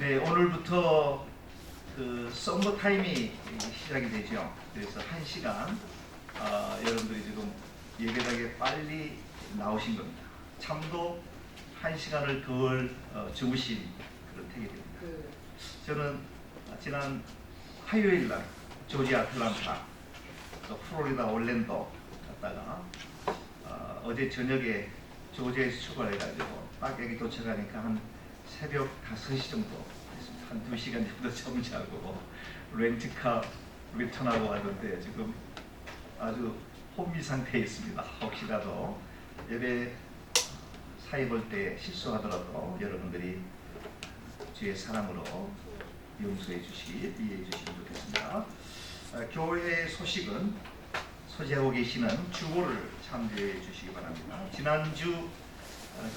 네, 오늘부터 그 썸머 타임이 시작이 되죠. 그래서 1시간 여러분들이 지금 예배당에 빨리 나오신 겁니다. 참도 1시간을 덜 주무신 그런 택이 됩니다. 저는 지난 화요일 날 조지 아틀란타, 또 플로리다 올랜도 갔다가 어제 저녁에 조지에서 출발해가지고 딱 여기 도착하니까 한 새벽 5시 정도 됐습니다. 한 2시간 정도 잠자고 렌트카 리턴하고 왔는데 지금 아주 혼미 상태에 있습니다. 혹시라도 예배 사회 볼 때 실수하더라도 여러분들이 주의 사랑으로 용서해 주시기, 이해해 주시면 좋겠습니다. 교회 소식은 소지하고 계시는 주보를 참조해 주시기 바랍니다. 지난주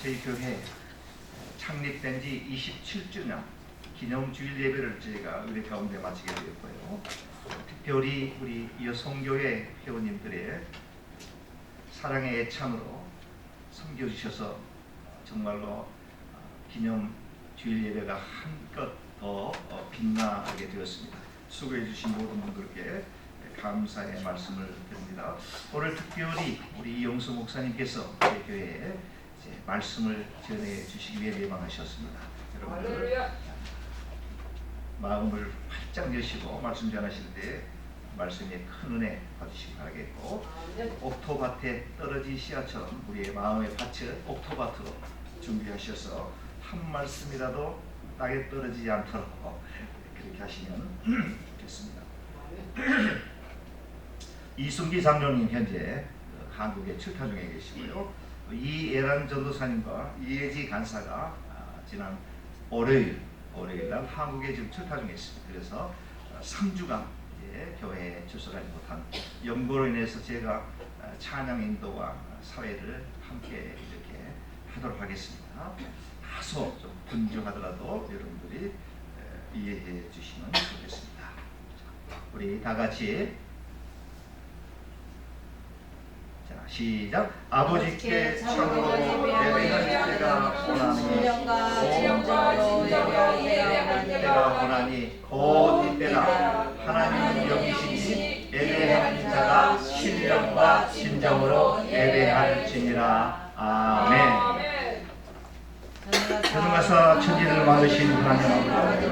저희 교회 창립된 지 27주년 기념주일 예배를 저희가 의뢰 가운데 마치게 되었고요. 특별히 우리 여성교회 회원님들의 사랑의 애찬으로 섬겨주셔서 정말로 기념주일 예배가 한껏 더 빛나게 되었습니다. 수고해 주신 모든 분들께 감사의 말씀을 드립니다. 오늘 특별히 우리 이용수 목사님께서 저희 교회에 말씀을 전해 주시기 위해 예방하셨습니다. 여러분들 마음을 활짝 여시고 말씀 전하실 때 말씀에 큰 은혜 받으시기 바라겠고, 옥토밭에 떨어진 씨앗처럼 우리의 마음의 밭을 옥토밭으로 준비하셔서 한 말씀이라도 땅에 떨어지지 않도록 그렇게 하시면 좋겠습니다. 이순기 장로님 현재 한국에 출타 중에 계시고요. 이애란 전도사님과 이혜지 간사가 지난 월요일 날 한국에 지금 출타 중에 있습니다. 그래서 3주간 교회에 출석하지 못한 연고로 인해서 제가 찬양 인도와 사회를 함께 이렇게 하도록 하겠습니다. 다소 좀 분주하더라도 여러분들이 이해해 주시면 좋겠습니다. 우리 다 같이 시작. 아버지께 참으로 예배할 때가 오나니 곧 이때라 하나님은 여기시니 예배하는 자가 신령과 진정으로 예배할지니라. 아멘. 전능하사 천지를 만드신 하나님 아버지,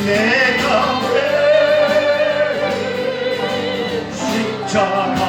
내가 왜 십자가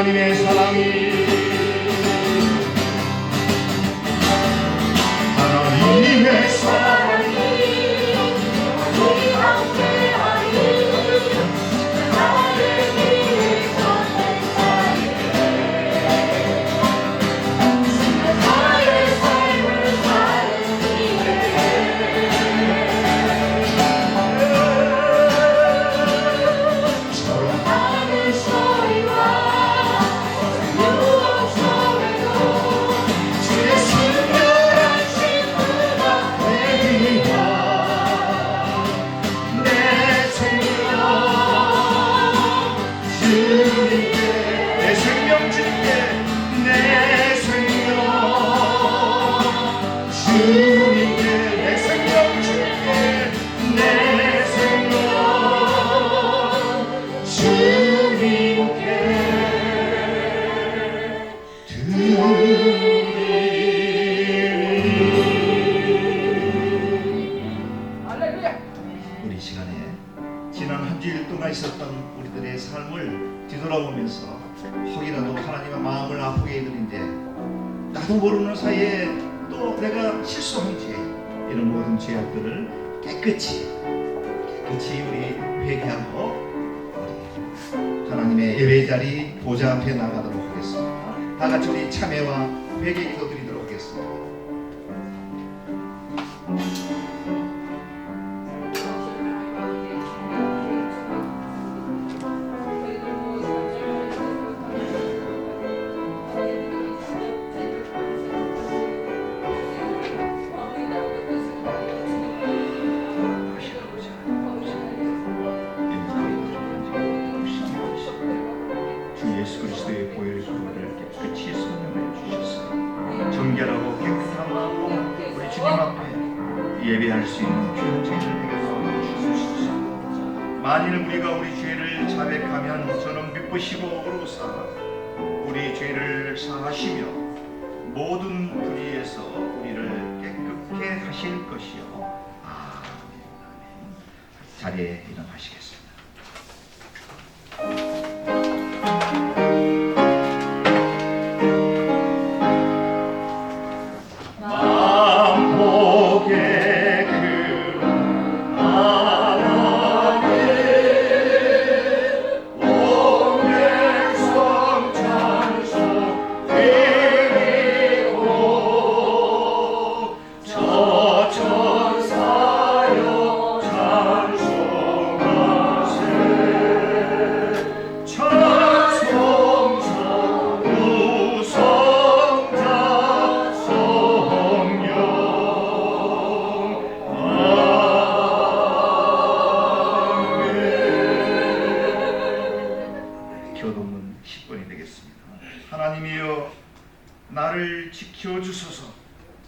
하나님의 사랑이 하나님의 사랑이 우리 함께하니 나를 위해 걷는 나의 삶을 사는 길에 서로하는 소리와 우리 시간에 지난 한 주일 동안 있었던 우리들의 삶을 뒤돌아보면서 혹이라도 하나님의 마음을 아프게 해드린데 나도 모르는 사이에 또 내가 실수한 죄 이런 모든 죄악들을 깨끗이 우리 회개하고 우리 하나님의 예배자리 보좌 앞에 나가도록 하겠습니다. 다 같이 우리 참회와 회개 기도 드리도록 하겠습니다. 예수 그리스도의 보혈의 그물을 깨끗이 성령을 주셨어요. 정결하고 깨끗한 마음으로 우리 주님 앞에 예배할 수 있는 귀한 죄를 해결하여 주옵소서. 만일 우리가 우리 죄를 자백하면 저는 미쁘시고 어루사 우리 죄를 사하시며 모든 불의에서 우리를 깨끗게 하실 것이요. 아멘. 자리에 일어나시겠습니다. 천사여 찬송하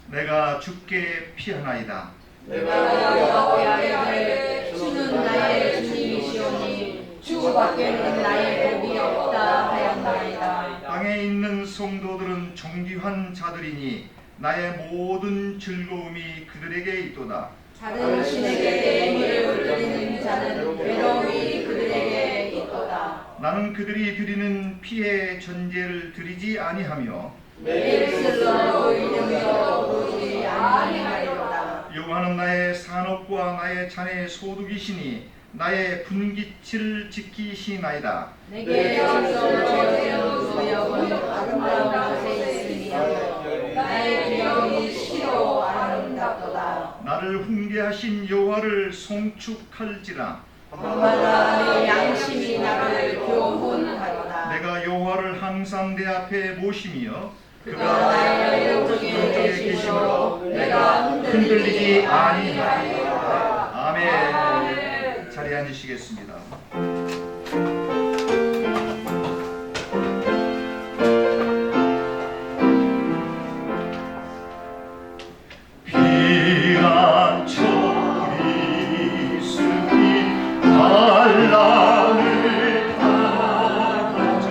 내가 주께 피하나이다. 내가 여호와께 주는 나의 주님이시오니 주밖에는 나의 복이 없다 하였나이다. 땅에 있는 성도들은 존귀한 자들이니 나의 모든 즐거움이 그들에게 있도다. 다른 신에게 예물을 드리는 자는 외로움이 그들에게 있도다. 나는 그들이 드리는 피의 전제를 드리지 아니하며 매일 슬로 이름으로 부르지 아니하리로다. 여호와는 나의 산업과 나의 자네의 소득이시니 나의 분깃을 지키시나이다. 내게 정성을 주여은 아름다운 곳에 있으며 나의 기억이 시로 아름답도다. 나를 훈계하신 여호와를 송축할지라. 밤마다 내 양심이 나를 교훈하도다. 내가 여호와를 항상 내 앞에 모시며 그가 그가 나의 오른쪽에 계심으로 내가 흔들리지 아니하리로다. 아멘. 자리에 앉으시겠습니다. 피난처 있으니 반란을 당한 자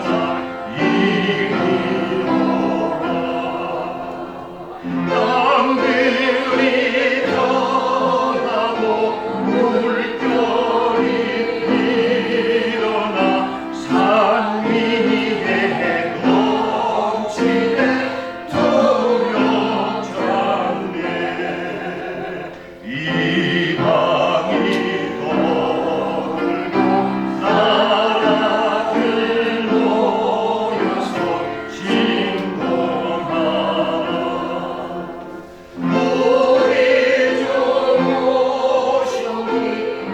이리로라. 땅들이 변하고 물결이 일어나 산 위에 넘치네 두렵잖네. 이방이 떠들고 나라들 모여서 진동하라. 우리 주 오시니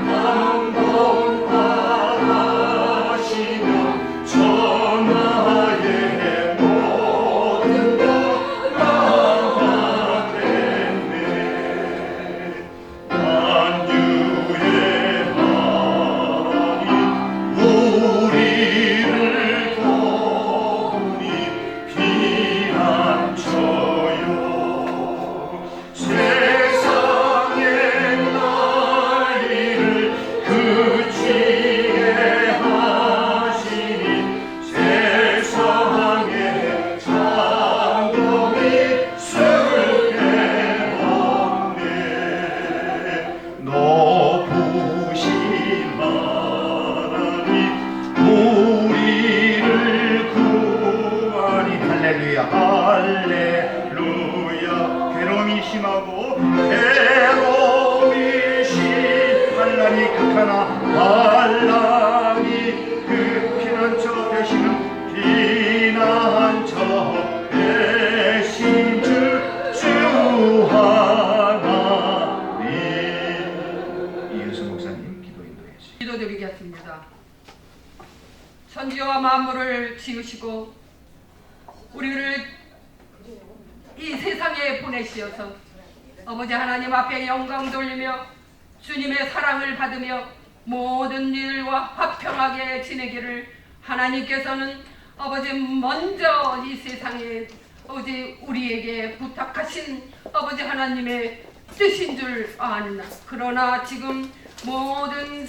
한번 바라시며 천하의 모든 것 나가겠네. 만유의 하나님 우리를 도우니 피난처요. 세상의 난리를 그치게 하시니 세상의 장dom이 슬게 없네. 높으신 하나님 우리를 구하니 할렐루야 할렐루야. 괴로움이 심하고 괴로움이 반란이 극하나 반란이 그 피난처 되시는 피난처 되신 주 하나님. 이은수 목사님 기도 인도해 주시죠. 기도드리겠습니다. 천지와 만물을 지으시고 우리를 이 세상에 보내시어서 아버지 하나님 앞에 영광 돌리며 주님의 사랑을 받으며 모든 일과 화평하게 지내기를 하나님께서는 아버지 먼저 이 세상에 아버지 우리에게 부탁하신 아버지 하나님의 뜻인 줄 아느나 그러나 지금 모든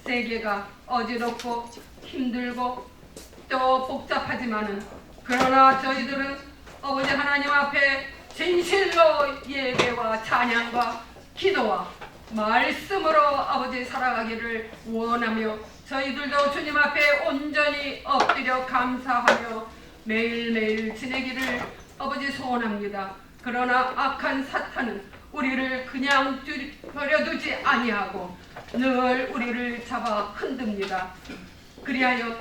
세계가 어지럽고 힘들고 또 복잡하지만은 그러나 저희들은 아버지 하나님 앞에 진실로 예배와 찬양과 기도와 말씀으로 아버지 살아가기를 원하며 저희들도 주님 앞에 온전히 엎드려 감사하며 매일매일 지내기를 아버지 소원합니다. 그러나 악한 사탄은 우리를 그냥 버려두지 아니하고 늘 우리를 잡아 흔듭니다. 그리하여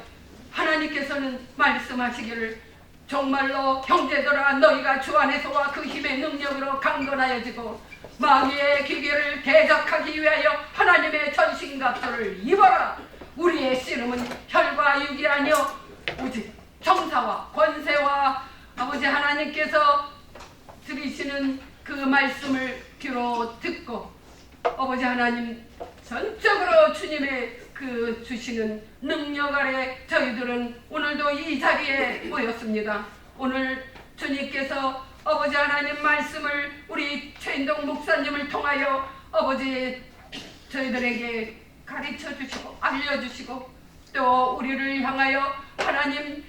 하나님께서는 말씀하시기를 정말로 형제들아 너희가 주 안에서와 그 힘의 능력으로 강건하여지고 마귀의 기계를 대적하기 위하여 하나님의 전신갑주를 입어라. 우리의 씨름은 혈과 육이 아니요 오직 정사와 권세와 아버지 하나님께서 들으시는 그 말씀을 귀로 듣고 아버지 하나님 전적으로 주님의 그 주시는 능력 아래 저희들은 오늘도 이 자리에 모였습니다. 오늘 주님께서 아버지 하나님 말씀을 우리 최인동 목사님을 통하여 아버지 저희들에게 가르쳐 주시고 알려주시고 또 우리를 향하여 하나님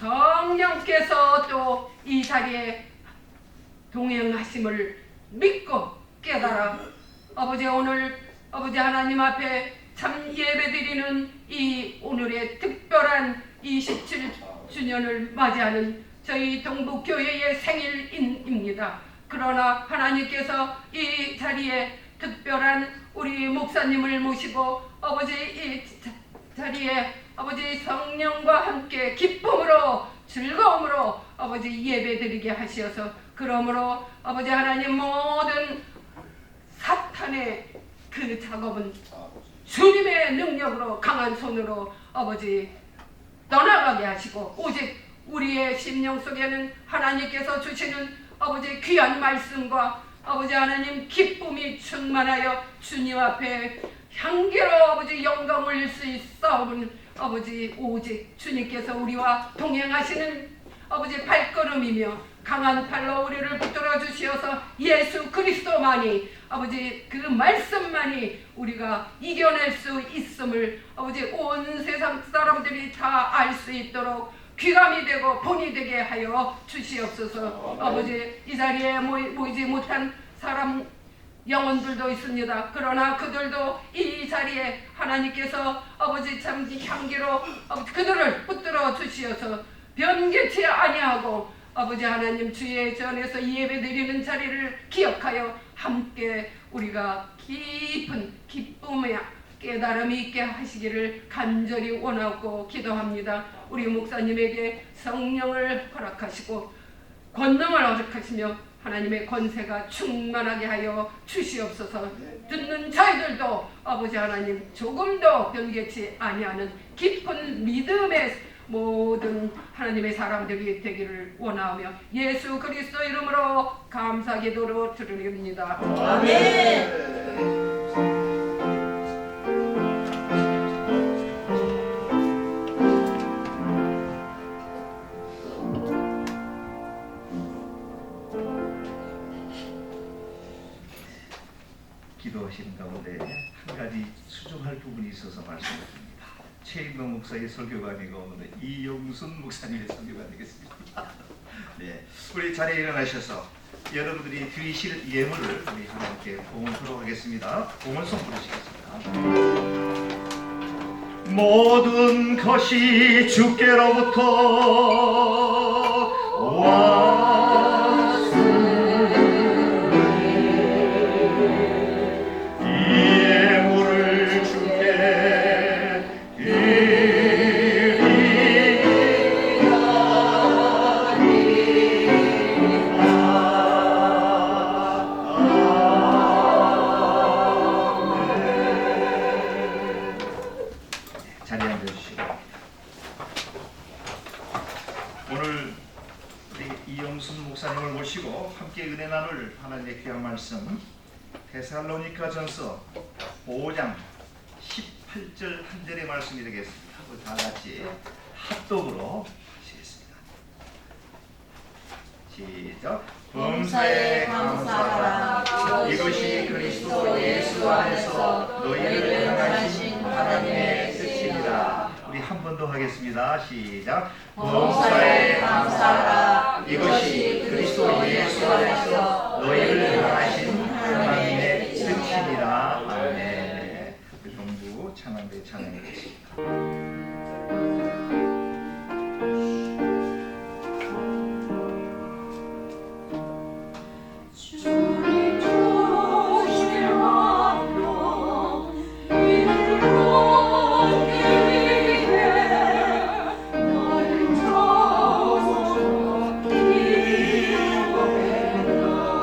성령께서 또 이 자리에 동행하심을 믿고 깨달아 아버지 오늘 아버지 하나님 앞에 참 예배드리는 이 오늘의 특별한 27주년을 맞이하는 저희 동북교회의 생일입니다. 그러나 하나님께서 이 자리에 특별한 우리 목사님을 모시고 아버지 이 자리에 아버지 성령과 함께 기쁨으로 즐거움으로 아버지 예배드리게 하시어서 그러므로 아버지 하나님 모든 사탄의 그 작업은 주님의 능력으로 강한 손으로 아버지 떠나가게 하시고 오직 우리의 심령 속에는 하나님께서 주시는 아버지 귀한 말씀과 아버지 하나님 기쁨이 충만하여 주님 앞에 향기로 아버지 영광 올릴 수 있사오는 아버지 오직 주님께서 우리와 동행하시는 아버지 발걸음이며 강한 팔로 우리를 붙들어 주시어서 예수 그리스도만이 아버지 그 말씀만이 우리가 이겨낼 수 있음을 아버지 온 세상 사람들이 다 알 수 있도록 귀감이 되고 본이 되게 하여 주시옵소서. 아버지 이 자리에 모이지 못한 사람 영혼들도 있습니다. 그러나 그들도 이 자리에 하나님께서 아버지 참 향기로 아버지 그들을 붙들어 주시어서 변개치 아니하고 아버지 하나님 주의 전에서 예배드리는 자리를 기억하여 함께 우리가 깊은 기쁨의 깨달음이 있게 하시기를 간절히 원하고 기도합니다. 우리 목사님에게 성령을 허락하시고 권능을 허락하시며 하나님의 권세가 충만하게 하여 주시옵소서. 듣는 저희들도 아버지 하나님 조금도 변개치 아니하는 깊은 믿음의 모든 하나님의 사람들이 되기를 원하며 예수 그리스도 이름으로 감사 기도로 드립니다. 아멘. 기도하시는 가운데 한 가지 수정할 부분이 있어서 말씀드립니다. 최인동 목사의 설교가 아니고 오늘은 이용순 목사님의 설교가 되겠습니다. 네, 우리 자리에 일어나셔서 여러분들이 드리실 예물을 우리 하나님께 봉헌하도록 하겠습니다. 봉헌송 부르시겠습니다. 모든 것이 주께로부터 하나님의 귀한 말씀 데살로니가전서 5장 18절 한 절의 말씀이 되겠습니다. 우리 다 같이 합독으로 하시겠습니다. 시작. 범사에 감사하라. 이것이 그리스도 예수 안에서 너희를 향하신 하나님의 뜻입니다. 우리 한 번 더 하겠습니다. 시작. 범사에 감사하라. 이것이 그리스도 예수 안에서 너희를 향하신 하나님의 뜻입니다. 아멘. 그 동부 찬양대 찬양하겠습니다. 오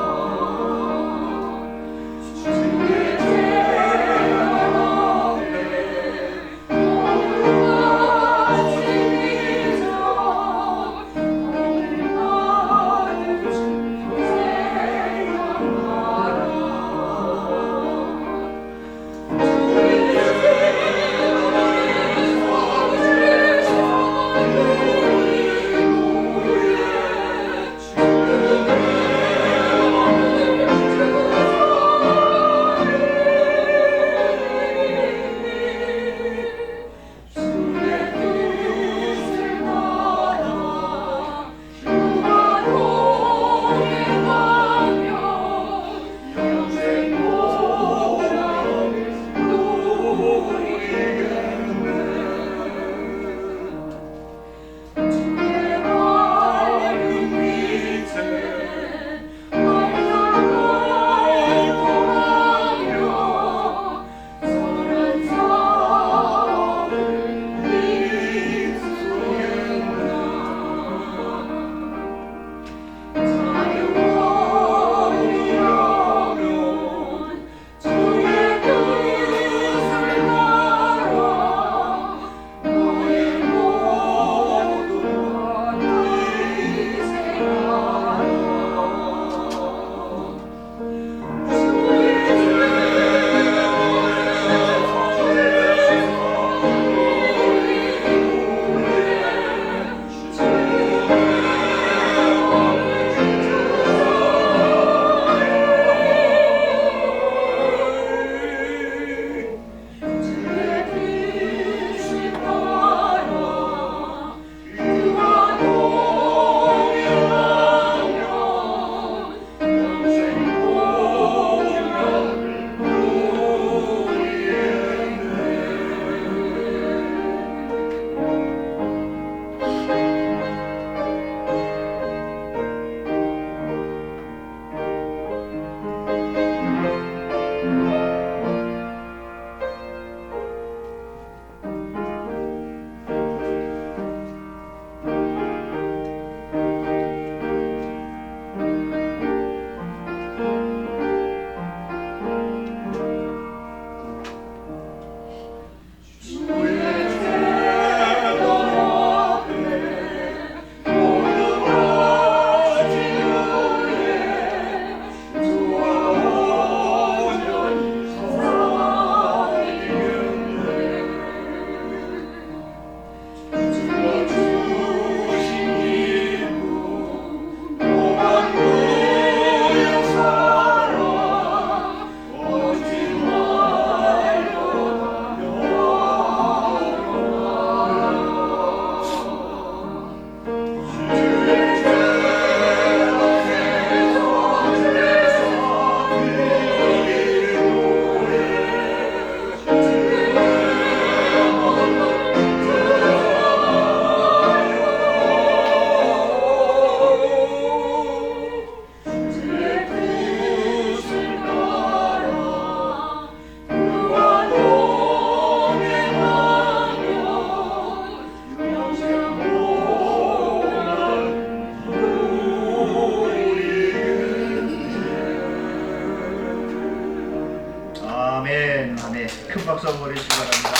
아멘, 아멘. 큰 박수 한번 보내주시기 바랍니다.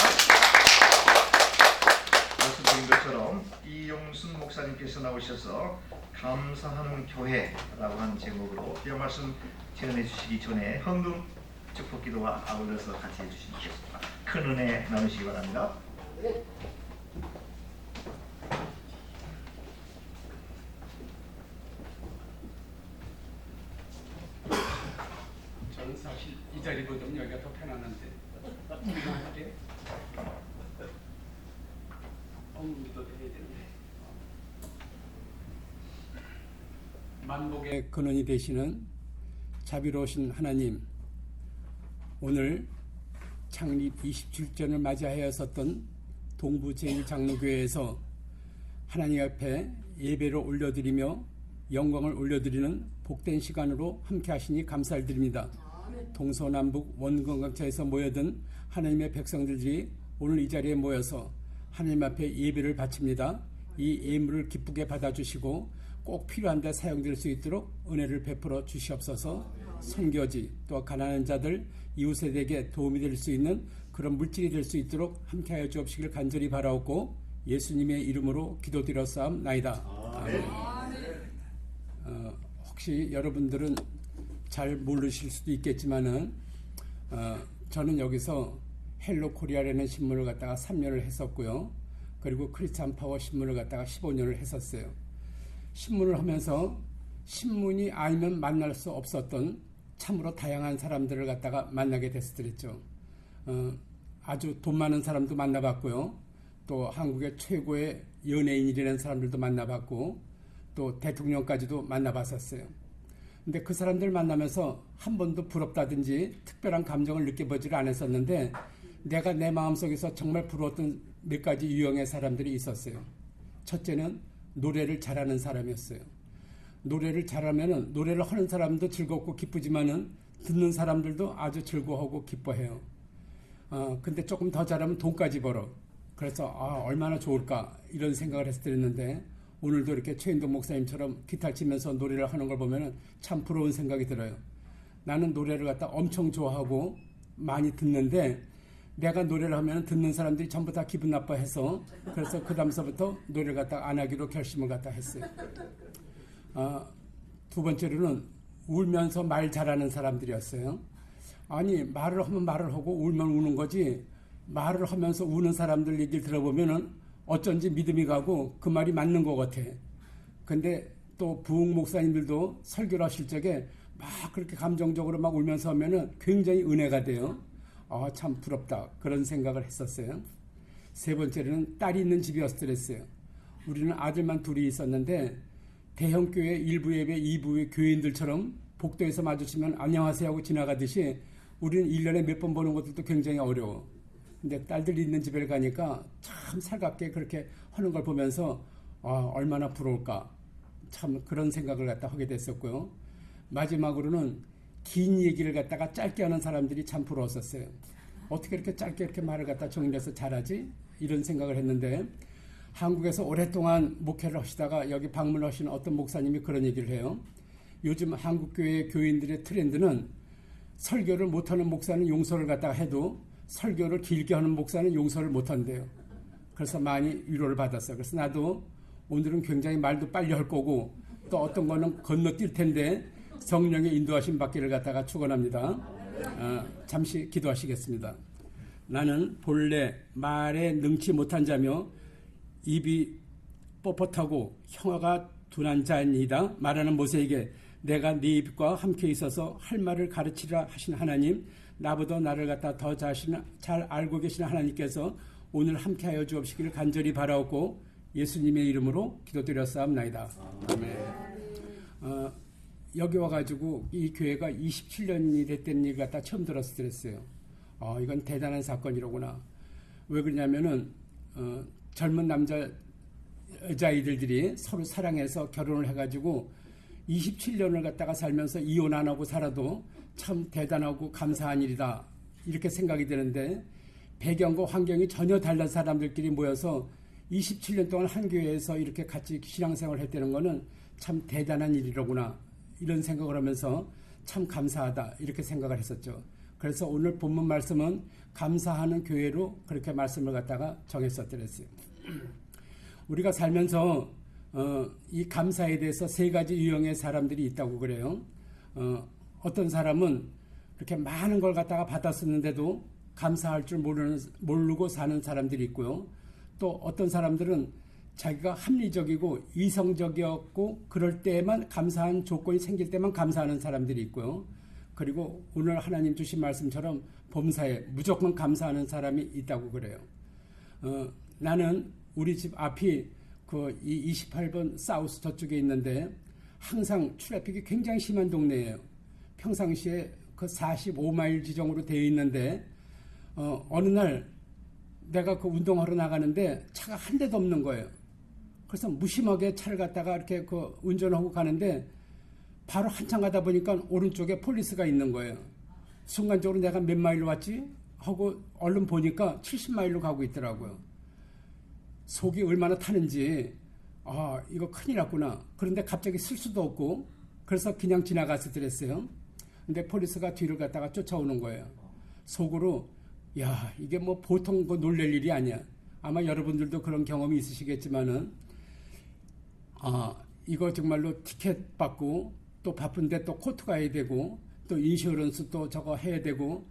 말씀드린 것처럼 이용순 목사님께서 나오셔서 감사하는 교회라고 하는 제목으로 귀한 말씀 전해 주시기 전에 헌금 축복 기도와 아울러서 같이 해주십시오. 큰 은혜 나누시기 바랍니다. 저는 사실 이 자리보다는 여기가 더 편안한데 이상하게 언급도 해야 되는데 만복의 근원이 되시는 자비로우신 하나님, 오늘 창립 27주년을 맞이하였었던 동부제일장로교회에서 하나님 앞에 예배를 올려드리며 영광을 올려드리는 복된 시간으로 함께 하시니 감사를 드립니다. 동서남북 원건강차에서 모여든 하나님의 백성들이 오늘 이 자리에 모여서 하나님 앞에 예배를 바칩니다. 이 예물을 기쁘게 받아주시고 꼭 필요한 데 사용될 수 있도록 은혜를 베풀어 주시옵소서. 선교지 또 가난한 자들 이웃에게 도움이 될 수 있는 그런 물질이 될 수 있도록 함께하여 주옵시길 간절히 바라옵고 예수님의 이름으로 기도드렸사옵나이다. 아멘. 혹시 여러분들은 잘 모르실 수도 있겠지만은 저는 여기서 헬로 코리아라는 신문을 갖다가 3년을 했었고요. 그리고 크리스찬 파워 신문을 갖다가 15년을 했었어요. 신문을 하면서 신문이 아니면 만날 수 없었던 참으로 다양한 사람들을 갖다가 만나게 됐었죠. 아주 돈 많은 사람도 만나봤고요. 또 한국의 최고의 연예인이라는 사람들도 만나봤고 또 대통령까지도 만나봤었어요. 근데 그 사람들 만나면서 한 번도 부럽다든지 특별한 감정을 느껴보지를 않았었는데 내가 내 마음속에서 정말 부러웠던 몇 가지 유형의 사람들이 있었어요. 첫째는 노래를 잘하는 사람이었어요. 노래를 잘하면은 노래를 하는 사람도 즐겁고 기쁘지만은 듣는 사람들도 아주 즐거워하고 기뻐해요. 근데 조금 더 잘하면 돈까지 벌어. 그래서 얼마나 좋을까 이런 생각을 했었는데 오늘도 이렇게 최인동 목사님처럼 기타 치면서 노래를 하는 걸 보면은 참 부러운 생각이 들어요. 나는 노래를 갖다 엄청 좋아하고 많이 듣는데 내가 노래를 하면 듣는 사람들이 전부 다 기분 나빠해서 그래서 그 다음서부터 노래를 갖다 안 하기로 결심을 갖다 했어요. 두 번째로는 울면서 말 잘하는 사람들이었어요. 아니 말을 하면 말을 하고 울면 우는 거지 말을 하면서 우는 사람들 얘기를 들어보면은 어쩐지 믿음이 가고 그 말이 맞는 것 같아. 근데 또 부흥 목사님들도 설교를 하실 적에 막 그렇게 감정적으로 막 울면서 하면은 굉장히 은혜가 돼요. 참 부럽다 그런 생각을 했었어요. 세 번째로는 딸이 있는 집이었어요. 우리는 아들만 둘이 있었는데 대형교회 1부 예배 2부의 교인들처럼 복도에서 마주치면 안녕하세요 하고 지나가듯이 우리는 1년에 몇 번 보는 것들도 굉장히 어려워. 근데 딸들이 있는 집에 가니까 참 살갑게 그렇게 하는 걸 보면서 얼마나 부러울까 참 그런 생각을 갖다 하게 됐었고요. 마지막으로는 긴 얘기를 갖다가 짧게 하는 사람들이 참 부러웠었어요. 어떻게 이렇게 짧게 이렇게 말을 갖다 정리해서 잘하지? 이런 생각을 했는데 한국에서 오랫동안 목회를 하시다가 여기 방문하시는 어떤 목사님이 그런 얘기를 해요. 요즘 한국교회 교인들의 트렌드는 설교를 못하는 목사는 용서를 갖다가 해도 설교를 길게 하는 목사는 용서를 못한대요. 그래서 많이 위로를 받았어요. 그래서 나도 오늘은 굉장히 말도 빨리 할 거고 또 어떤 거는 건너뛸 텐데 성령의 인도하심 받기를 갖다가 축원합니다. 잠시 기도하시겠습니다. 나는 본래 말에 능치 못한 자며 입이 뻣뻣하고 혀가 둔한 자이다 말하는 모세에게 내가 네 입과 함께 있어서 할 말을 가르치라 하신 하나님, 나보다 나를 갖다 더 잘 알고 계신 하나님께서 오늘 함께하여 주옵시기를 간절히 바라옵고 예수님의 이름으로 기도드렸사옵나이다. 아멘. 여기 와가지고 이 교회가 27년이 됐다는 얘기 갖다 처음 들었어요. 이건 대단한 사건이로구나. 왜 그러냐면은 젊은 여자아이들이 서로 사랑해서 결혼을 해가지고 27년을 갖다가 살면서 이혼 안 하고 살아도 참 대단하고 감사한 일이다 이렇게 생각이 되는데, 배경과 환경이 전혀 다른 사람들끼리 모여서 27년 동안 한 교회에서 이렇게 같이 신앙생활을 했다는 거는 참 대단한 일이로구나 이런 생각을 하면서 참 감사하다 이렇게 생각을 했었죠. 그래서 오늘 본문 말씀은 감사하는 교회로 그렇게 말씀을 갖다가 정했었더랬어요. 우리가 살면서 이 감사에 대해서 세 가지 유형의 사람들이 있다고 그래요. 어떤 사람은 그렇게 많은 걸 갖다가 받았었는데도 감사할 줄 모르고 사는 사람들이 있고요. 또 어떤 사람들은 자기가 합리적이고 이성적이었고 그럴 때만 감사한 조건이 생길 때만 감사하는 사람들이 있고요. 그리고 오늘 하나님 주신 말씀처럼 범사에 무조건 감사하는 사람이 있다고 그래요. 나는 우리 집 앞이 이 28번 사우스 저쪽에 있는데 항상 트래픽이 굉장히 심한 동네예요. 평상시에 45마일 지정으로 되어 있는데 어느 날 내가 운동하러 나가는데 차가 한 대도 없는 거예요. 그래서 무심하게 차를 갖다가 이렇게 운전하고 가는데 바로 한참 가다 보니까 오른쪽에 폴리스가 있는 거예요. 순간적으로 내가 몇 마일로 왔지? 하고 얼른 보니까 70마일로 가고 있더라고요. 속이 얼마나 타는지 이거 큰일 났구나. 그런데 갑자기 쓸 수도 없고 그래서 그냥 지나가서 그랬어요. 근데 폴리스가 뒤를 갖다가 쫓아오는 거예요. 속으로 야 이게 뭐 보통 놀랄 일이 아니야. 아마 여러분들도 그런 경험이 있으시겠지만은 이거 정말로 티켓 받고 또 바쁜데 또 코트 가야 되고 또 인슈런스 또 저거 해야 되고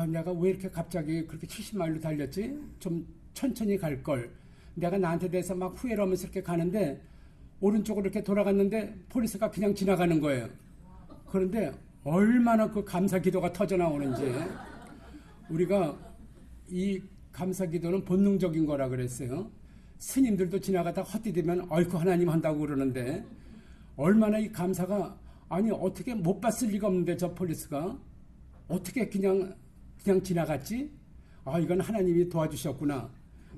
내가 왜 이렇게 갑자기 그렇게 70마일로 달렸지? 좀 천천히 갈 걸. 내가 나한테 대해서 막 후회를 하면서 이렇게 가는데 오른쪽으로 이렇게 돌아갔는데 폴리스가 그냥 지나가는 거예요. 그런데 얼마나 그 감사 기도가 터져 나오는지. 우리가 이 감사 기도는 본능적인 거라 그랬어요. 스님들도 지나가다가 헛디디면 어이쿠 하나님 한다고 그러는데 얼마나 이 감사가 어떻게 못 봤을 리가 없는데 저 폴리스가 어떻게 그냥 지나갔지? 이건 하나님이 도와주셨구나.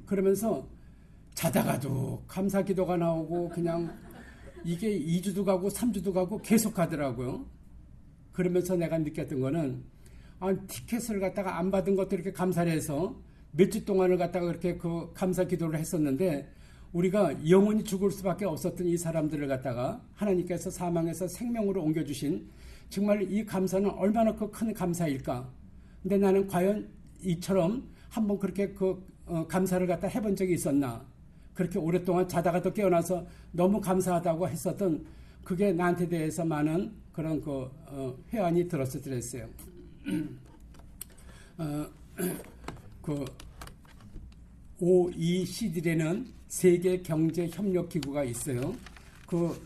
그러면서 자다가도 감사 기도가 나오고 그냥 이게 2주도 가고 3주도 가고 계속 가더라고요. 그러면서 내가 느꼈던 거는 티켓을 갖다가 안 받은 것도 이렇게 감사를 해서 몇 주 동안을 갖다가 그렇게 감사 기도를 했었는데 우리가 영원히 죽을 수밖에 없었던 이 사람들을 갖다가 하나님께서 사망에서 생명으로 옮겨주신 정말 이 감사는 얼마나 큰 감사일까. 근데 나는 과연 이처럼 한번 그렇게 감사를 갖다 해본 적이 있었나. 그렇게 오랫동안 자다가도 깨어나서 너무 감사하다고 했었던 그게 나한테 대해서 많은 그런 회한이 들었었어요. OECD라는 세계 경제 협력 기구가 있어요. 그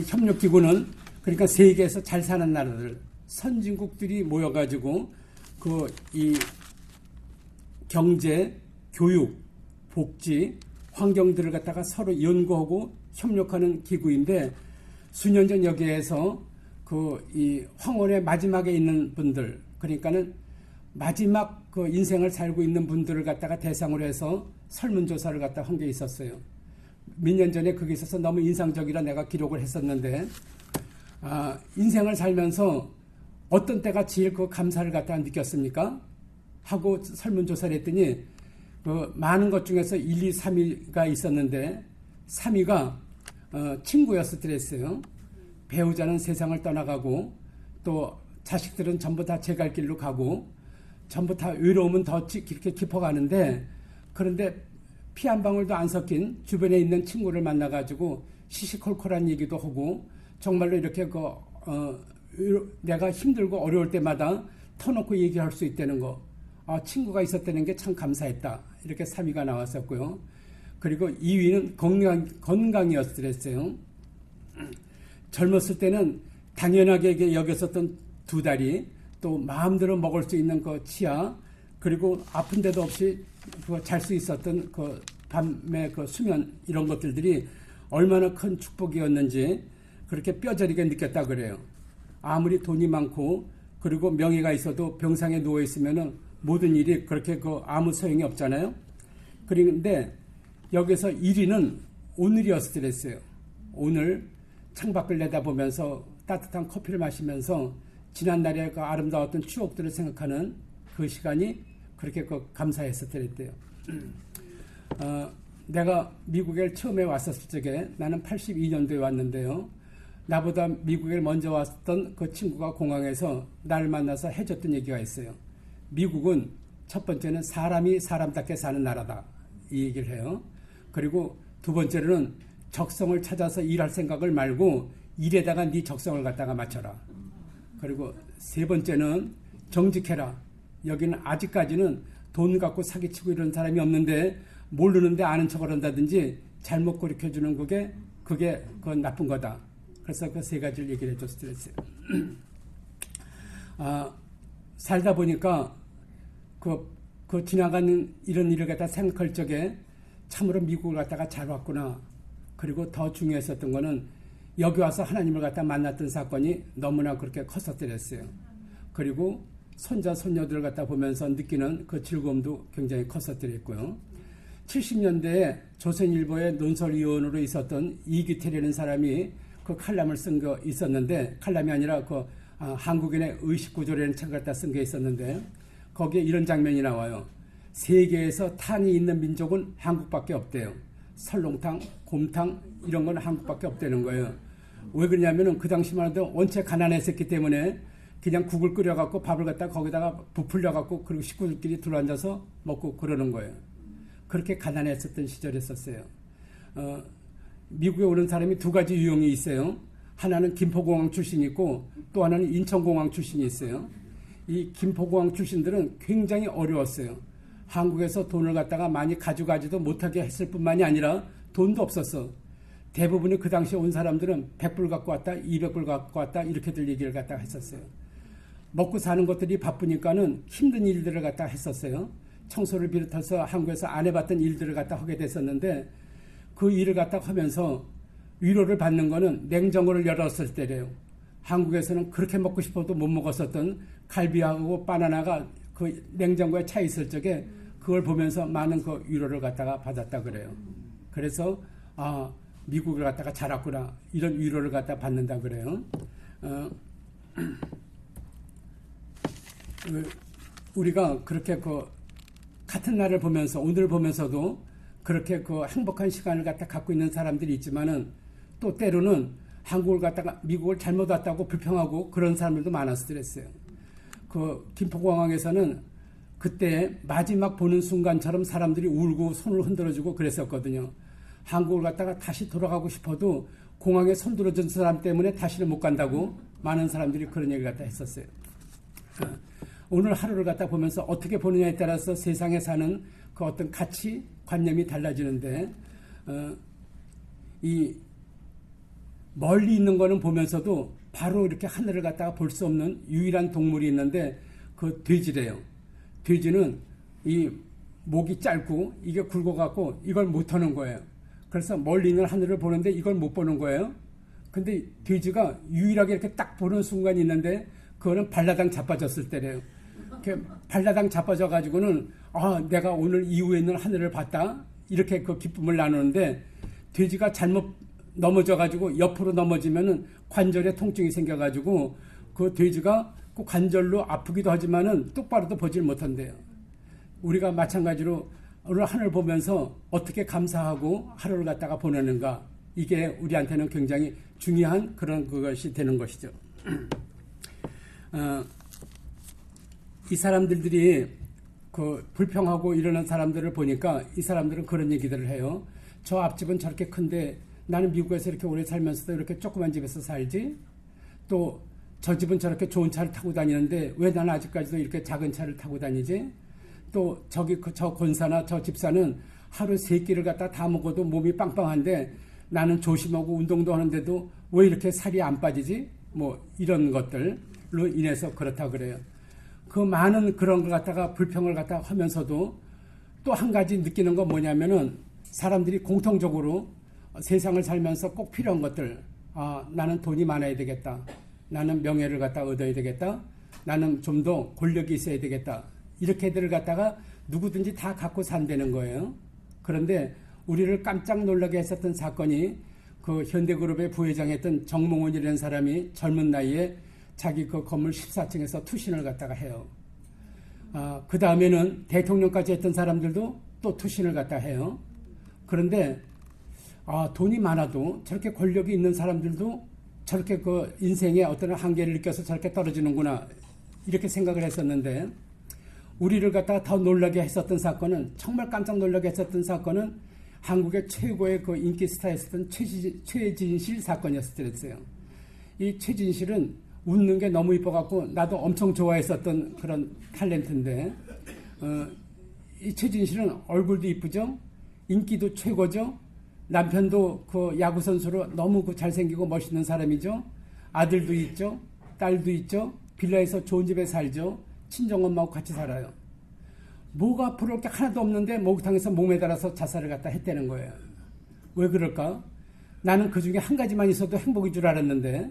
협력 기구는 그러니까 세계에서 잘 사는 나라들, 선진국들이 모여가지고 이 경제, 교육, 복지, 환경들을 갖다가 서로 연구하고 협력하는 기구인데 수년 전 여기에서 이 황혼의 마지막에 있는 분들, 그러니까는 마지막 인생을 살고 있는 분들을 갖다가 대상으로 해서 설문조사를 갖다 한 게 있었어요. 몇 년 전에 그게 있어서 너무 인상적이라 내가 기록을 했었는데, 인생을 살면서 어떤 때가 제일 감사를 갖다 느꼈습니까? 하고 설문조사를 했더니, 많은 것 중에서 1, 2, 3위가 있었는데, 3위가 친구였었더랬어요. 배우자는 세상을 떠나가고 또 자식들은 전부 다 제 갈 길로 가고 전부 다 외로움은 더 이렇게 깊어가는데, 그런데 피 한 방울도 안 섞인 주변에 있는 친구를 만나가지고 시시콜콜한 얘기도 하고 정말로 이렇게 내가 힘들고 어려울 때마다 터놓고 얘기할 수 있다는 거, 친구가 있었다는 게 참 감사했다. 이렇게 3위가 나왔었고요. 그리고 2위는 건강이었어요. 젊었을 때는 당연하게 여겼었던 2다리, 또 마음대로 먹을 수 있는 그 치아, 그리고 아픈 데도 없이 잘 수 있었던 그 밤의 그 수면, 이런 것들이 얼마나 큰 축복이었는지 그렇게 뼈저리게 느꼈다 그래요. 아무리 돈이 많고 그리고 명예가 있어도 병상에 누워 있으면은 모든 일이 그렇게 아무 소용이 없잖아요. 그런데 여기서 1위는 오늘이었어요. 오늘 창밖을 내다보면서 따뜻한 커피를 마시면서 지난날의 그 아름다웠던 추억들을 생각하는 그 시간이 그렇게 감사했었더랬대요. 내가 미국에 처음에 왔었을 적에 나는 82년도에 왔는데요. 나보다 미국에 먼저 왔던 그 친구가 공항에서 나를 만나서 해줬던 얘기가 있어요. 미국은 첫 번째는 사람이 사람답게 사는 나라다, 이 얘기를 해요. 그리고 두 번째로는 적성을 찾아서 일할 생각을 말고 일에다가 네 적성을 갖다가 맞춰라. 그리고 세 번째는 정직해라. 여기는 아직까지는 돈 갖고 사기치고 이런 사람이 없는데 모르는데 아는 척을 한다든지 잘못 가르쳐주는 그게 나쁜 거다. 그래서 그 세 가지를 얘기를 해줬어요. 살다 보니까 그 지나가는 이런 일을 갖다 생각할 적에 참으로 미국을 갖다가 잘 왔구나. 그리고 더 중요했었던 거는 여기 와서 하나님을 갖다 만났던 사건이 너무나 그렇게 컸었더랬어요. 그리고 손자, 손녀들을 갖다 보면서 느끼는 그 즐거움도 굉장히 컸었더랬고요. 70년대에 조선일보의 논설위원으로 있었던 이기태라는 사람이 그 칼럼을 쓴 거 있었는데, 칼럼이 아니라 한국인의 의식구조라는 책을 갖다 쓴 게 있었는데, 거기에 이런 장면이 나와요. 세계에서 탕이 있는 민족은 한국밖에 없대요. 설렁탕, 곰탕 이런 건 한국밖에 없다는 거예요. 왜 그러냐면은 그 당시만 해도 원체 가난했었기 때문에 그냥 국을 끓여갖고 밥을 갖다 거기다가 부풀려갖고 그리고 식구들끼리 둘러앉아서 먹고 그러는 거예요. 그렇게 가난했었던 시절이었어요. 미국에 오는 사람이 2가지 유형이 있어요. 하나는 김포공항 출신이 있고 또 하나는 인천공항 출신이 있어요. 이 김포공항 출신들은 굉장히 어려웠어요. 한국에서 돈을 갖다가 많이 가져가지도 못하게 했을 뿐만이 아니라 돈도 없었어. 대부분이 그 당시에 온 사람들은 100불 갖고 왔다, 200불 갖고 왔다 이렇게들 얘기를 갖다가 했었어요. 먹고 사는 것들이 바쁘니까는 힘든 일들을 갖다 했었어요. 청소를 비롯해서 한국에서 안 해봤던 일들을 갖다 하게 됐었는데 그 일을 갖다 하면서 위로를 받는 거는 냉장고를 열었을 때래요. 한국에서는 그렇게 먹고 싶어도 못 먹었었던 갈비하고 바나나가 그 냉장고에 차 있을 적에 그걸 보면서 많은 그 위로를 갖다가 받았다 그래요. 그래서 미국을 갖다가 잘 왔구나 이런 위로를 갖다 받는다 그래요. 우리가 그렇게 같은 날을 보면서 오늘 보면서도 그렇게 행복한 시간을 갖다 갖고 있는 사람들이 있지만은 또 때로는 한국을 갖다가 미국을 잘못 왔다고 불평하고 그런 사람들도 많았었어요. 김포공항에서는 그때 마지막 보는 순간처럼 사람들이 울고 손을 흔들어주고 그랬었거든요. 한국을 갖다가 다시 돌아가고 싶어도 공항에 손들어준 사람 때문에 다시는 못 간다고 많은 사람들이 그런 얘기를 갖다 했었어요. 오늘 하루를 갖다 보면서 어떻게 보느냐에 따라서 세상에 사는 그 어떤 가치, 관념이 달라지는데, 이 멀리 있는 거는 보면서도 바로 이렇게 하늘을 갖다가 볼 수 없는 유일한 동물이 있는데 그 돼지래요. 돼지는 이 목이 짧고 이게 굵어갖고 이걸 못 하는 거예요. 그래서 멀리 있는 하늘을 보는데 이걸 못 보는 거예요. 근데 돼지가 유일하게 이렇게 딱 보는 순간이 있는데 그거는 발라당 자빠졌을 때래요. 이렇게 발라당 자빠져가지고는 내가 오늘 이후에 있는 하늘을 봤다 이렇게 그 기쁨을 나누는데, 돼지가 잘못 넘어져가지고 옆으로 넘어지면은 관절에 통증이 생겨가지고 그 돼지가 그 관절로 아프기도 하지만은 똑바로도 보질 못한대요. 우리가 마찬가지로 오늘 하늘 보면서 어떻게 감사하고 하루를 갖다가 보내는가 이게 우리한테는 굉장히 중요한 그런 그것이 되는 것이죠. 이 사람들이 그 불평하고 이러는 사람들을 보니까 이 사람들은 그런 얘기들을 해요. 저 앞집은 저렇게 큰데 나는 미국에서 이렇게 오래 살면서도 이렇게 조그만 집에서 살지? 또 저 집은 저렇게 좋은 차를 타고 다니는데 왜 나는 아직까지도 이렇게 작은 차를 타고 다니지? 또 저기 저 권사나 저 집사는 하루 3끼를 갖다 다 먹어도 몸이 빵빵한데 나는 조심하고 운동도 하는데도 왜 이렇게 살이 안 빠지지? 뭐 이런 것들로 인해서 그렇다 그래요. 그 많은 그런 걸 갖다가 불평을 갖다가 하면서도 또 한 가지 느끼는 건 뭐냐면은 사람들이 공통적으로 세상을 살면서 꼭 필요한 것들, 나는 돈이 많아야 되겠다. 나는 명예를 갖다 얻어야 되겠다. 나는 좀 더 권력이 있어야 되겠다. 이렇게들을 갖다가 누구든지 다 갖고 산다는 거예요. 그런데 우리를 깜짝 놀라게 했었던 사건이 그 현대그룹의 부회장이었던 정몽원이라는 사람이 젊은 나이에 자기 그 건물 14층에서 투신을 갖다가 해요. 그 다음에는 대통령까지 했던 사람들도 또 투신을 갖다 해요. 그런데 돈이 많아도 저렇게 권력이 있는 사람들도 저렇게 그 인생의 어떤 한계를 느껴서 저렇게 떨어지는구나 이렇게 생각을 했었는데 우리를 갖다가 더 놀라게 했었던 사건은 정말 깜짝 놀라게 했었던 사건은 한국의 최고의 그 인기 스타였었던 최진실 사건이었어요. 이 최진실은 웃는 게 너무 이뻐갖고 나도 엄청 좋아했었던 그런 탤런트인데 이 최진실은 얼굴도 이쁘죠, 인기도 최고죠. 남편도 그 야구 선수로 너무 그 잘생기고 멋있는 사람이죠. 아들도 있죠, 딸도 있죠. 빌라에서 좋은 집에 살죠. 친정엄마하고 같이 살아요. 뭐가 부러울 게 하나도 없는데 목욕탕에서 몸에 달아서 자살을 갖다 했다는 거예요. 왜 그럴까? 나는 그 중에 한 가지만 있어도 행복인 줄 알았는데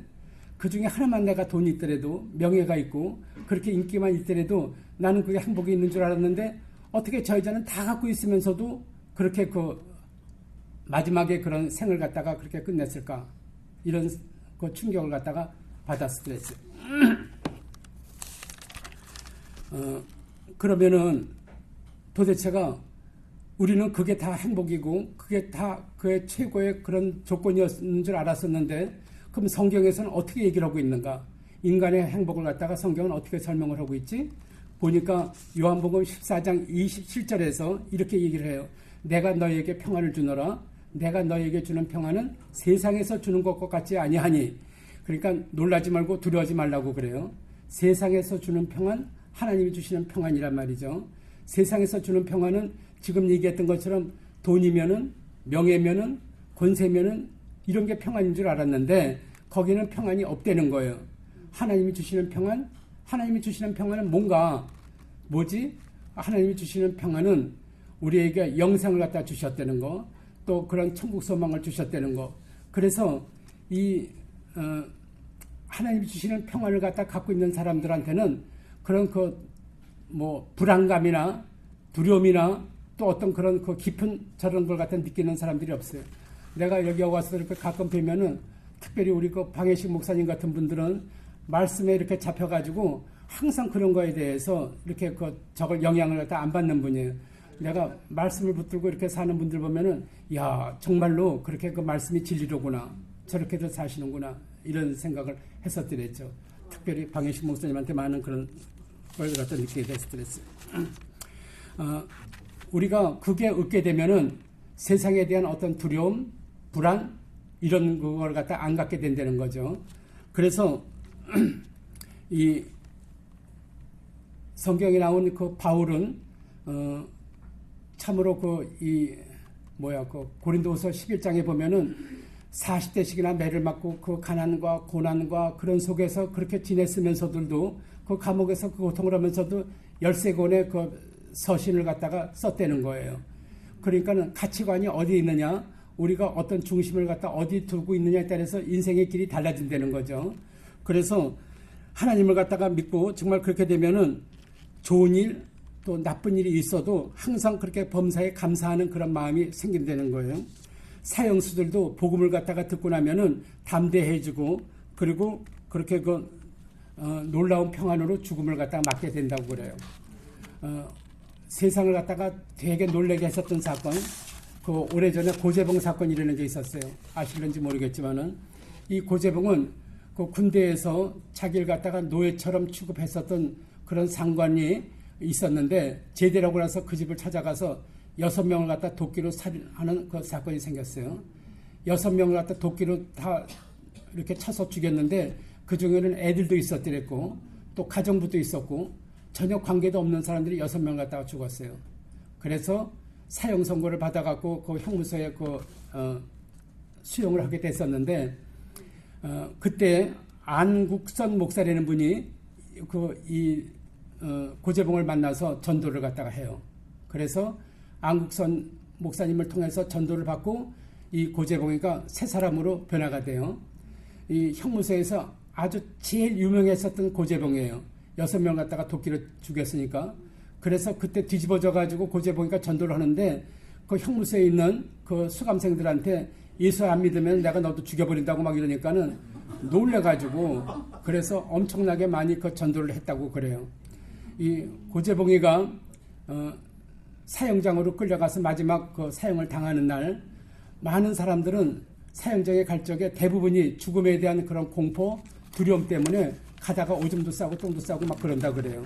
그 중에 하나만 내가 돈이 있더라도 명예가 있고 그렇게 인기만 있더라도 나는 그게 행복이 있는 줄 알았는데 어떻게 저 여자는 다 갖고 있으면서도 그렇게 그 마지막에 그런 생을 갖다가 그렇게 끝냈을까? 이런 그 충격을 갖다가 받았었어요. 그러면은 도대체가 우리는 그게 다 행복이고 그게 다 그의 최고의 그런 조건이었는 줄 알았었는데 그럼 성경에서는 어떻게 얘기를 하고 있는가? 인간의 행복을 갖다가 성경은 어떻게 설명을 하고 있지? 보니까 요한복음 14장 27절에서 이렇게 얘기를 해요. 내가 너희에게 평안을 주노라. 내가 너희에게 주는 평안은 세상에서 주는 것과 같지 아니하니. 그러니까 놀라지 말고 두려워하지 말라고 그래요. 세상에서 주는 평안, 하나님이 주시는 평안이란 말이죠. 세상에서 주는 평안은 지금 얘기했던 것처럼 돈이면은, 명예면은, 권세면은 이런 게 평안인 줄 알았는데 거기는 평안이 없다는 거예요. 하나님이 주시는 평안, 하나님이 주시는 평안은 뭐지? 하나님이 주시는 평안은 우리에게 영생을 갖다 주셨다는 거, 또 그런 천국 소망을 주셨다는 거. 그래서 이 하나님이 주시는 평안을 갖다 갖고 있는 사람들한테는 그런 불안감이나 두려움이나 또 어떤 그런 그 깊은 저런 걸 갖다 느끼는 사람들이 없어요. 내가 여기 와서 이렇게 가끔 뵈면은 특별히 우리 그 방해식 목사님 같은 분들은 말씀에 이렇게 잡혀가지고 항상 그런 거에 대해서 이렇게 저걸 영향을 갖다 안 받는 분이에요. 내가 말씀을 붙들고 이렇게 사는 분들 보면은 야 정말로 그렇게 그 말씀이 진리로구나, 저렇게도 사시는구나 이런 생각을 했었더랬죠. 특별히 방해식 목사님한테 많은 그런 걸 갖다 느끼게 됐었더랬어요. 우리가 그게 얻게 되면은 세상에 대한 어떤 두려움, 불안 이런 걸 갖다 안 갖게 된다는 거죠. 그래서 이 성경에 나온 그 바울은 참으로 고린도후서 11장에 보면은 40대씩이나 매를 맞고 그 가난과 고난과 그런 속에서 그렇게 지냈으면서들도 그 감옥에서 그 고통을 하면서도 13권의 그 서신을 갖다가 썼다는 거예요. 그러니까는 가치관이 어디에 있느냐, 우리가 어떤 중심을 갖다 어디 두고 있느냐에 따라서 인생의 길이 달라진다는 거죠. 그래서 하나님을 갖다가 믿고 정말 그렇게 되면은 좋은 일 또 나쁜 일이 있어도 항상 그렇게 범사에 감사하는 그런 마음이 생긴다는 거예요. 사형수들도 복음을 갖다가 듣고 나면은 담대해지고 그리고 그렇게 놀라운 평안으로 죽음을 갖다가 맞게 된다고 그래요. 세상을 갖다가 되게 놀라게 했었던 사건, 그 오래전에 고재봉 사건이라는 게 있었어요. 아실는지 모르겠지만은 이 고재봉은 그 군대에서 자기를 갖다가 노예처럼 취급했었던 그런 상관이 있었는데 제대하고 나서 그 집을 찾아가서 6명을 갖다 도끼로 살인하는 그 사건이 생겼어요. 6명을 갖다 도끼로 다 이렇게 쳐서 죽였는데 그 중에는 애들도 있었더랬고 또 가정부도 있었고 전혀 관계도 없는 사람들이 6명 갖다가 죽었어요. 그래서 사형 선고를 받아갖고 그 형무소에 수용을 하게 됐었는데 그때 안국선 목사라는 분이 고재봉을 만나서 전도를 갖다가 해요. 그래서 안국선 목사님을 통해서 전도를 받고 이 고재봉이가 새 사람으로 변화가 돼요. 이 형무소에서 아주 제일 유명했었던 고재봉이에요. 6명 갖다가 도끼로 죽였으니까. 그래서 그때 뒤집어져 가지고 고재봉이가 전도를 하는데 그 형무소에 있는 그 수감생들한테 예수 안 믿으면 내가 너도 죽여버린다고 막 이러니까는 놀래가지고 그래서 엄청나게 많이 그 전도를 했다고 그래요. 이 고재봉이가 사형장으로 끌려가서 마지막 그 사형을 당하는 날 많은 사람들은 사형장에 갈 적에 대부분이 죽음에 대한 그런 공포, 두려움 때문에 가다가 오줌도 싸고 똥도 싸고 막 그런다 그래요.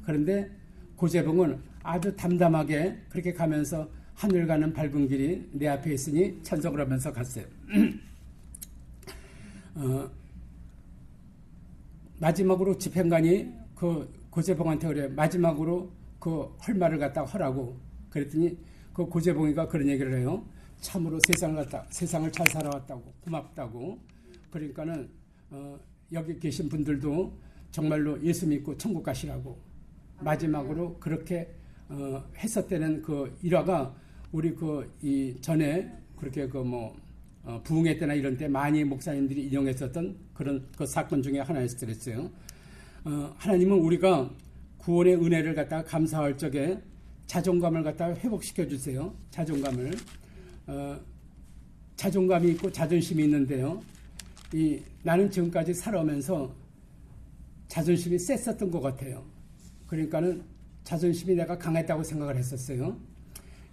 그런데 고재봉은 아주 담담하게 그렇게 가면서 하늘 가는 밝은 길이 내 앞에 있으니 찬송을 하면서 갔어요. 마지막으로 집행관이 그 고재봉한테 그래 마지막으로 그 헐말을 갖다가 하라고 그랬더니 그 고재봉이가 그런 얘기를 해요. 참으로 세상을 잘 살아왔다고 고맙다고. 그러니까는 여기 계신 분들도 정말로 예수 믿고 천국 가시라고 마지막으로 그렇게 했었다는 그 일화가 우리 이 전에 그렇게 부흥회 때나 이런 때 많이 목사님들이 인용했었던 그런 그 사건 중에 하나였어요. 하나님은 우리가 구원의 은혜를 갖다가 감사할 적에 자존감을 갖다가 회복시켜 주세요. 자존감이 있고 자존심이 있는데요. 나는 지금까지 살아오면서 자존심이 셌었던 것 같아요. 그러니까는 자존심이 내가 강했다고 생각을 했었어요.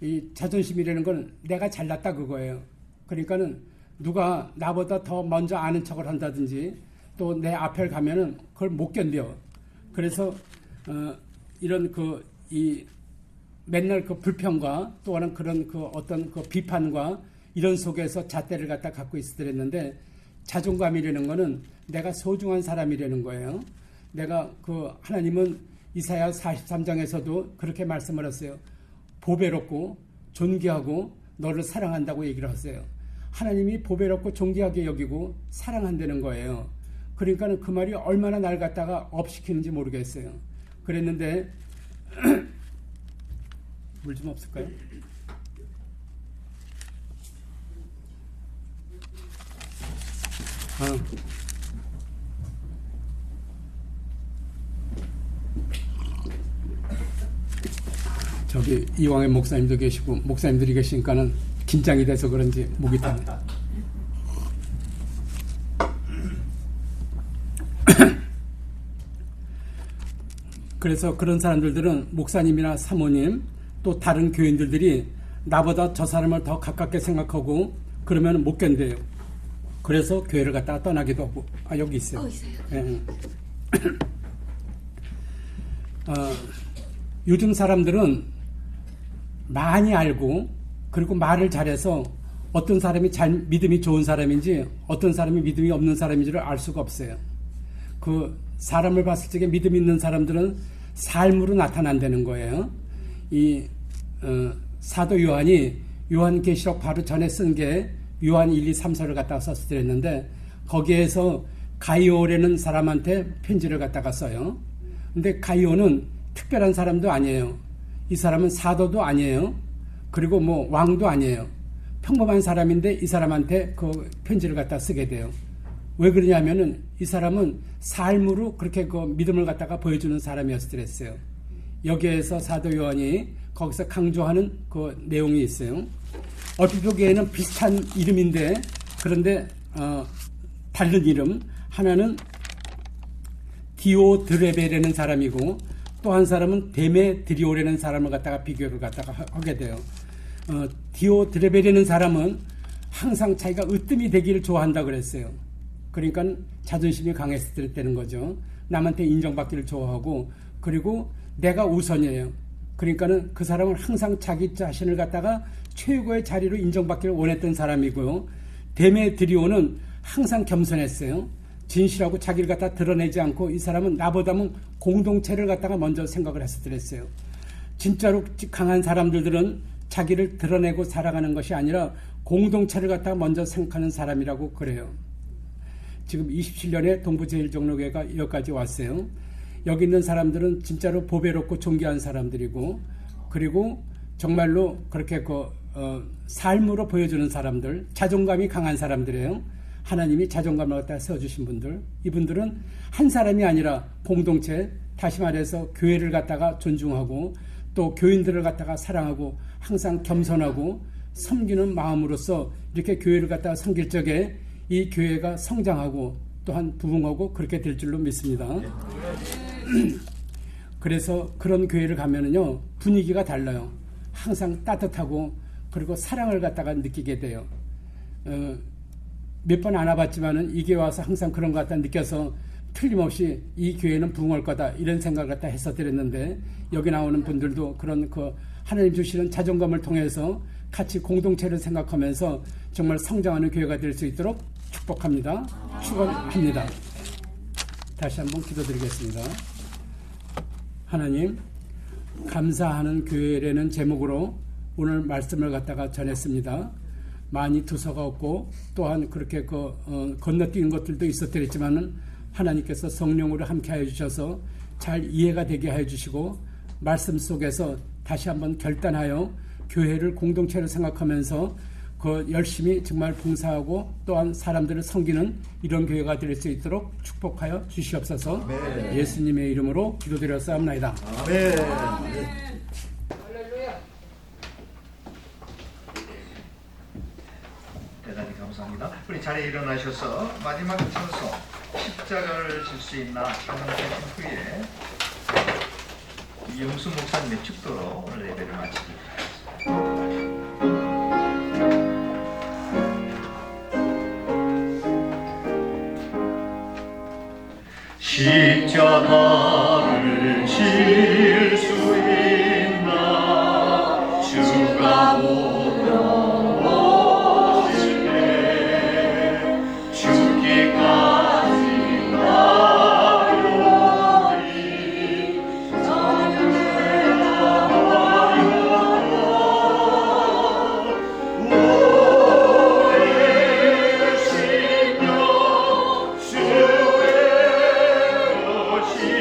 이 자존심이라는 건 내가 잘났다 그거예요. 그러니까는 누가 나보다 더 먼저 아는 척을 한다든지 또 내 앞에 가면은 그걸 못 견뎌. 그래서 이런 맨날 그 불평과 또 하는 그런 어떤 비판과 이런 속에서 잣대를 갖다 갖고 있었는데 자존감이라는 거는 내가 소중한 사람이라는 거예요. 내가 하나님은 이사야 43장에서도 그렇게 말씀을 했어요. 보배롭고 존귀하고 너를 사랑한다고 얘기를 했어요. 하나님이 보배롭고 존귀하게 여기고 사랑한다는 거예요. 그러니까 그 말이 얼마나 날 갖다가 업시키는지 모르겠어요. 그랬는데 물 좀 없을까요? 저기 이왕의 목사님도 계시고 목사님들이 계시니까는 긴장이 돼서 그런지 목이 타네. 그래서 그런 사람들은 목사님이나 사모님 또 다른 교인들이 나보다 저 사람을 더 가깝게 생각하고 그러면 못 견뎌요. 그래서 교회를 갖다가 떠나기도 하고. 여기 있어요. 네. 요즘 사람들은 많이 알고 그리고 말을 잘해서 어떤 사람이 믿음이 좋은 사람인지 어떤 사람이 믿음이 없는 사람인지를 알 수가 없어요. 사람을 봤을 적에 믿음 있는 사람들은 삶으로 나타난다는 거예요. 사도 요한이 요한계시록 바로 전에 쓴 게 요한 1, 2, 3서를 갖다가 썼었는데 거기에서 가이오라는 사람한테 편지를 갖다가 써요. 근데 가이오는 특별한 사람도 아니에요. 이 사람은 사도도 아니에요. 그리고 왕도 아니에요. 평범한 사람인데 이 사람한테 그 편지를 갖다 쓰게 돼요. 왜 그러냐면은 이 사람은 삶으로 그렇게 믿음을 갖다가 보여주는 사람이었어요. 여기에서 사도 요한이 거기서 강조하는 그 내용이 있어요. 얼핏 보기에는 비슷한 이름인데 그런데 다른 이름. 하나는 디오드레베라는 사람이고 또 한 사람은 데메드리오라는 사람을 갖다가 비교를 갖다가 하게 돼요. 디오드레벨이라는 사람은 항상 자기가 으뜸이 되기를 좋아한다 그랬어요. 그러니까 자존심이 강했을 때는 거죠. 남한테 인정받기를 좋아하고, 그리고 내가 우선이에요. 그러니까는 그 사람은 항상 자기 자신을 갖다가 최고의 자리로 인정받기를 원했던 사람이고요. 데메드리오는 항상 겸손했어요. 진실하고 자기를 갖다 드러내지 않고, 이 사람은 나보다는 공동체를 갖다가 먼저 생각을 했었더랬어요. 진짜로 강한 사람들은 자기를 드러내고 살아가는 것이 아니라 공동체를 갖다가 먼저 생각하는 사람이라고 그래요. 지금 27년에 동부제일종로교회가 여기까지 왔어요. 여기 있는 사람들은 진짜로 보배롭고 존귀한 사람들이고, 그리고 정말로 그렇게 삶으로 보여주는 사람들, 자존감이 강한 사람들이에요. 하나님이 자존감을 갖다 세워주신 분들, 이분들은 한 사람이 아니라 공동체, 다시 말해서 교회를 갖다가 존중하고, 또 교인들을 갖다가 사랑하고, 항상 겸손하고 섬기는 마음으로써 이렇게 교회를 갖다가 섬길 적에 이 교회가 성장하고 또한 부흥하고 그렇게 될 줄로 믿습니다. 그래서 그런 교회를 가면은요, 분위기가 달라요. 항상 따뜻하고, 그리고 사랑을 갖다가 느끼게 돼요. 몇 번 안 와봤지만은 이 교회 와서 항상 그런 것 같다 느껴서 틀림없이 이 교회는 부흥할 거다 이런 생각을 갖다 했었더랬는데, 여기 나오는 분들도 그런 하나님 주시는 자존감을 통해서 같이 공동체를 생각하면서 정말 성장하는 교회가 될 수 있도록 축복합니다. 축원합니다. 다시 한번 기도드리겠습니다. 하나님, 감사하는 교회라는 제목으로 오늘 말씀을 갖다가 전했습니다. 많이 두서가 없고 또한 그렇게 건너뛰는 것들도 있었더랬지만은 하나님께서 성령으로 함께하여 주셔서 잘 이해가 되게 하여 주시고, 말씀 속에서 다시 한번 결단하여 교회를 공동체로 생각하면서 열심히 정말 봉사하고 또한 사람들을 섬기는 이런 교회가 될 수 있도록 축복하여 주시옵소서. 아멘. 예수님의 이름으로 기도드렸사옵나이다. 아멘. 할렐루야. 대단히 감사합니다. 우리 자리에 일어나셔서 마지막 찬송 십자가를 질 수 있나 찬양하신 후에 이용수 목사님의 축도로 오늘 예배를 마치겠습니다. 십자가를 질 수 있나 주가 보여 오시네 죽기까지 나요니 저녁을 다하여 우리의 심령 주의 오시니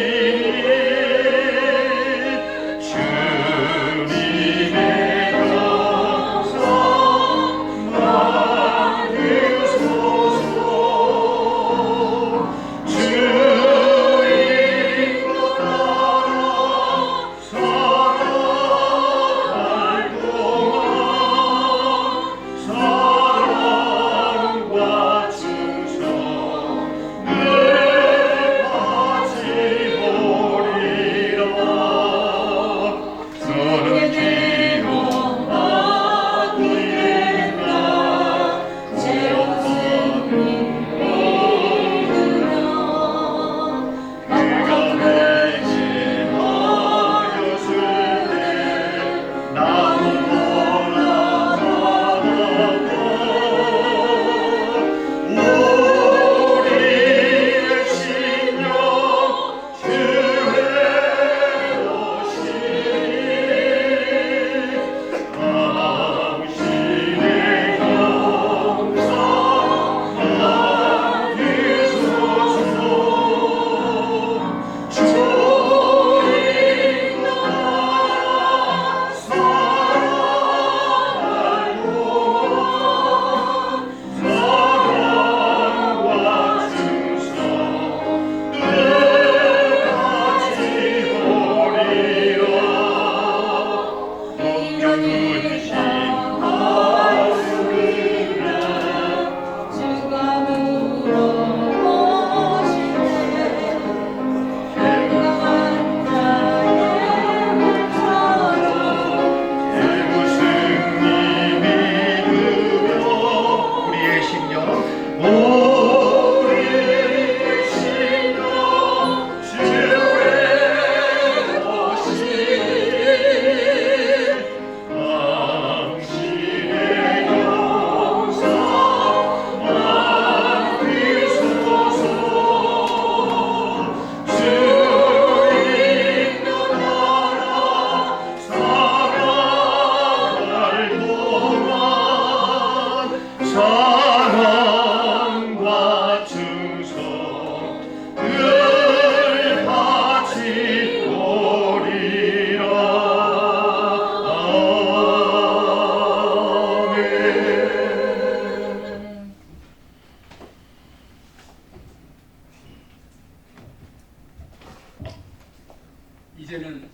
이제는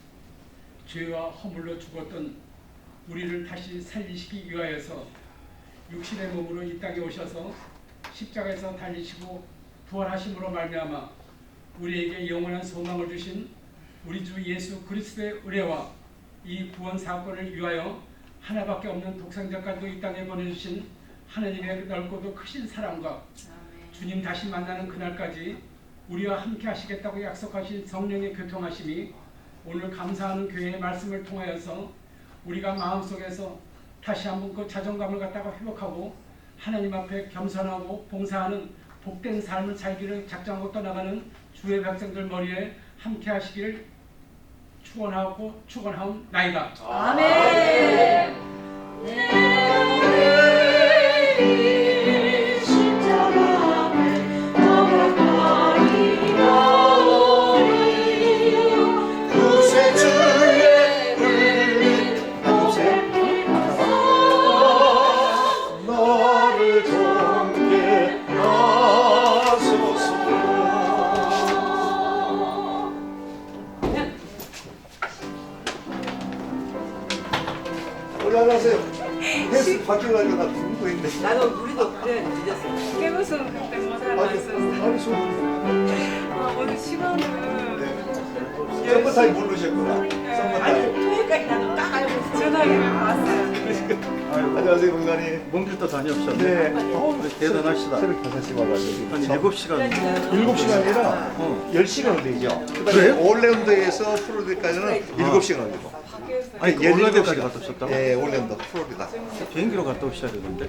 죄와 허물로 죽었던 우리를 다시 살리시기 위하여서 육신의 몸으로 이 땅에 오셔서 십자가에서 달리시고 부활하심으로 말미암아 우리에게 영원한 소망을 주신 우리 주 예수 그리스도의 은혜와 이 구원 사건을 위하여 하나밖에 없는 독생자까지도 이 땅에 보내주신 하나님의 넓고도 크신 사랑과 주님 다시 만나는 그날까지 우리와 함께 하시겠다고 약속하신 성령의 교통하심이 오늘 감사하는 교회의 말씀을 통하여서 우리가 마음속에서 다시 한번 그 자존감을 갖다가 회복하고 하나님 앞에 겸손하고 봉사하는 복된 삶을 살기를 작정하고 떠나가는 주의 백성들 머리에 함께 하시기를 축원하옵나이다. 아멘. 너를 돕게 하소서. 올라가세요. 헬스 바뀌어가지고 나 굶고 있네. 나도 우리도 그래 늦었어. 깨무슨 그때 뭐 아니, 살았어. 아니 소리. 오늘 시간은 썸머타임 모르셨구나. 아니 썸머타임. 토요일까지 나도 딱 알고 있어. 전화기를 봤어요. 안녕하세요, 공간이. 먼 길 또 다녀오셨네. 네. 대단하시다. 새벽 5시 와가지고. 한 7시간. 7시간이라 10시간 걸리죠. 그다음에 올랜도에서 플로리다까지는 7시간 걸리고. 아니, 그 올랜도까지 갔다 오셨다고? 네, 올랜도, 플로리다. 비행기로 갔다 오셔야 되는데.